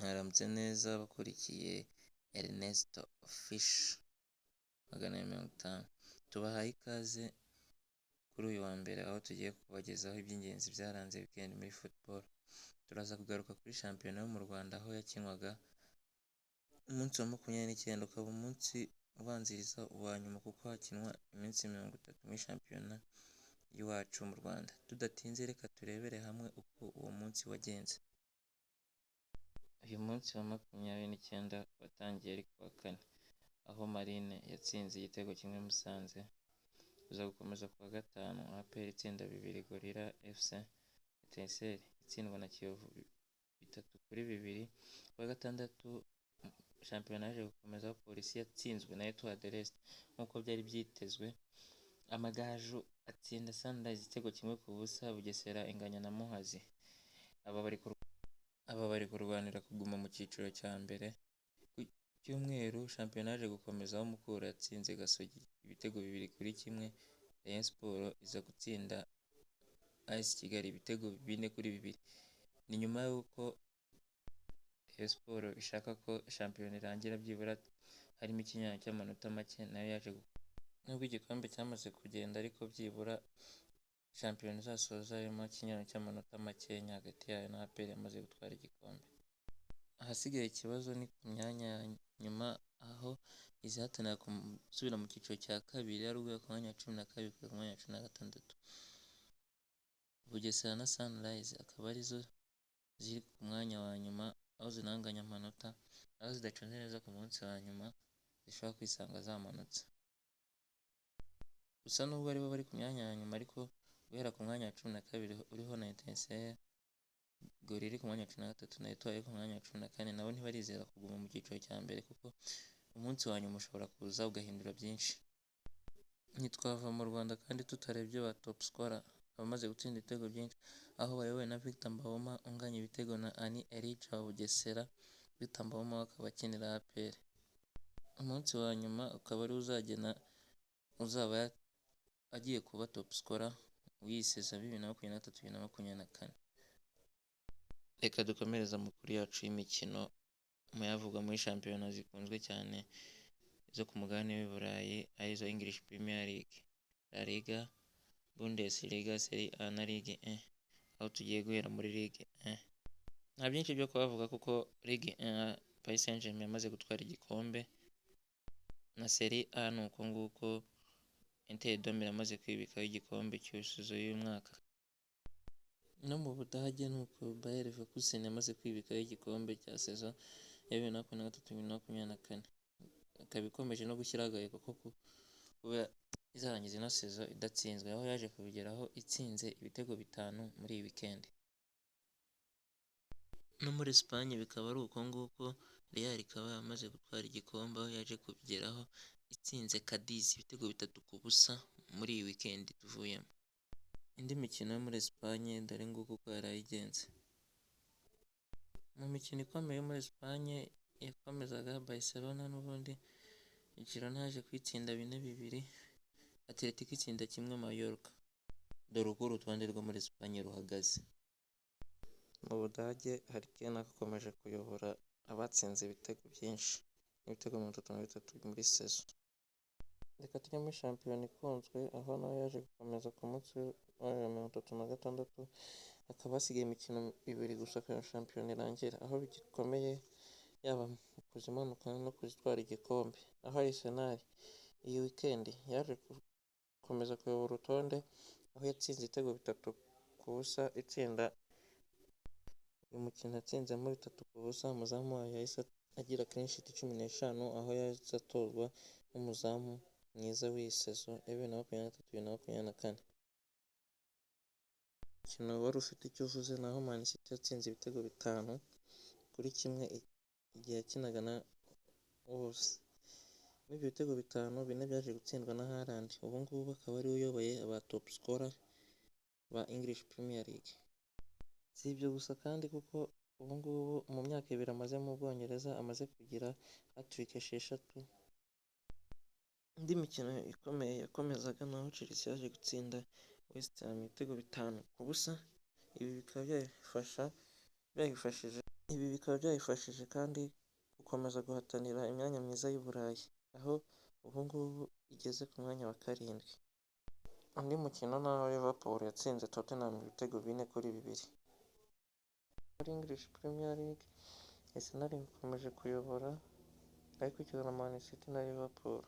Mwaramutse neza bakurikiye Ernesto Fish 150, tubahaye ikaze kuri uyu wa mbere aho tugiye kubagezaho iby'ingenzi byaranze weekend muri football. Turaza kugaruka kuri shampiyona yo mu Rwanda aho yakinwaga umunsi wa 29 ukaba umunsi ubanziriza uwa nyuma kuko hakinwa iminsi 30 muri shampiyona y'iwacu mu Rwanda. Tudatinze reka turebere hamwe uko uwo munsi wagenze. Uyu munsi wa 29 watangiye ari kuwa kane aho Marine yatsinze igitego kimwe Musanze, uza gukomeza kuwa gatanu APR itsinda 2 Gorilla FC, Etincelle itsindwa na Kiyovu 3-2. Kuwa gatandatu shampiyona yaje gukomeza, Polisi yatsinzwe na Etoile de l'Est nk'uko byari byitezwe. Amagaju atsinda Sunrise igitego kimwe ku busa, Bugesera inganya na Muhazi. Aba bari kurwanira kuguma mu cyiciro cya mbere. Ku cyumweru shampiyona yaje gukomeza aho Mukura yatsinze Gasogi ibitego 2-1. Rayon Sport iza gutsinda AS Kigali ibitego 4-2. Ni nyuma y'uko Rayon Sport ishaka ko shampiyona irangira byibura harimo ikinyanya cy'amanota make, nayo yaje nubwo igikombe cyamaze kugenda ariko byibura shampiyona izasoza harimo ikinyanya cy'amanota makenya hagati yayo na APR yamaze gutwara igikombe. Ahasigaye ikibazo ni ku myanya ya nyuma aho izihatanira gusubira mu cyiciro cya kabiri ari urwego ku mwanya wa 12 ku mwanya wa 16. Bugesera na Sunrise akaba arizo ziri ku mwanya wa nyuma aho zinanganya amanota, aho zidaconze neza ku munsi wa nyuma zishobora kwisanga zamanutse. Gusa nubwo aribo bari ku myanya ya nyuma ariko guhera ku mwanya wa 12 uriho na Etincelle, Gorilla ku mwanya wa 13 na Etoile ku mwanya wa 14 nabo ntibarizera kuguma mu cyiciro cya mbere kuko umunsi wa nyuma ushobora kuza ugahindura byinshi. Ntitwava mu Rwanda kandi tutarebye ba top scorer abamaze gutsinda ibitego byinshi aho bayobowe na Victor Mbawoma unganya ibitego na Ani Elijah wa Bugesera. Victor Mbawoma akaba akinira APR. Umunsi wa nyuma ukaba ari uzagena uzaba agiye kuba top scorer w'iyiseza 2023-2024. Reka dukomereza amakuru yacu y'imikino mu yavugwa muri shampiyona zikunzwe cyane zo ku mugabane w'i Burayi arizo English Premier League, La Liga, Bundesliga, Serie A na Ligue 1, aho tugiye guhera muri Ligue 1. Nta byinshi byo kubavuga kuko Ligue 1 Paris Saint-Germain yamaze gutwara igikombe, na Serie A ni uko nguko Inter de Milan yamaze kwibikaho igikombe cy'usuzo y'uyu mwaka. No mu Budage ni uko Bayer Leverkusen yamaze kwibikaho igikombe cya saison ya 2023-2024. Ikaba ikomeje no gushyira agaheko ko kuba izarangiza ino saison idatsinzwe, aho yaje kubigeraho itsinze ibitego 5 muri iyi weekend. No muri Espagne bikaba ari uko nguko, Real ikaba yamaze gutwara igikombe aho yaje kubigeraho itsinze Cadiz ibitego 3-0 muri iyi weekend tuvuyemo. Indi mikino yo muri Espagne dore nguko uko yarayigenze. Mu mikino ikomeye yo muri Espagne yakomezaga, Barcelona n'ubundi Girona yaje kwitsinda 4-2, Atletico itsinda 1 Mallorca. Dore uko urutonde rwo muri Espagne ruhagaze. Mu Budage Harry Kane akomeje kuyobora abatsinze ibitego byinshi n'ibitego 33 muri saison. Reka tujye muri shampiyona ikunzwe aho nayo yaje gukomeza ku munsi wa 36, hakaba hasigaye imikino 2 gusa kugira shampiyona irangira, aho bigikomeye yaba mu kuzimanuka no kuzitwara igikombe, aho Arsenal iyi weekend yaje gukomeza kuyobora urutonde aho yatsinze ibitego 3-0 itsinda. Uyu mukino yatsinzemo 3-0, umuzamu wayo yahise agira clean sheet 15 aho yahise atorwa n'umuzamu mwiza w'iyi saison ya 2023-2024. Umukino wari ufite icyo uvuze naho Man City yatsinze ibitego 5-1 igihe yakinaga na Wolves. Muri ibyo bitego 5, 4 byaje gutsindwa na Haaland. Ubu ngubu akaba ari uyoboye aba top scorer ba English Premier League. Si ibyo gusa kandi kuko ubu ngubu mu myaka 2 amaze mu Bwongereza amaze kugira hat-trick 6. Indi mikino ikomeye yakomezaga naho Chelsea yaje gutsinda West Ham ibitego 5-0. Ibi bikaba byayifashije Ibi bikaba byayifashije kandi gukomeza guhatanira imyanya myiza y'u Burayi, aho ubu ngubu igeze ku mwanya wa 7. Undi mukino naho Liverpool yatsinze Tottenham ibitego 4-2. Muri English Premier League, Arsenal ikomeje kuyobora ariko ikina na Man City na Liverpool.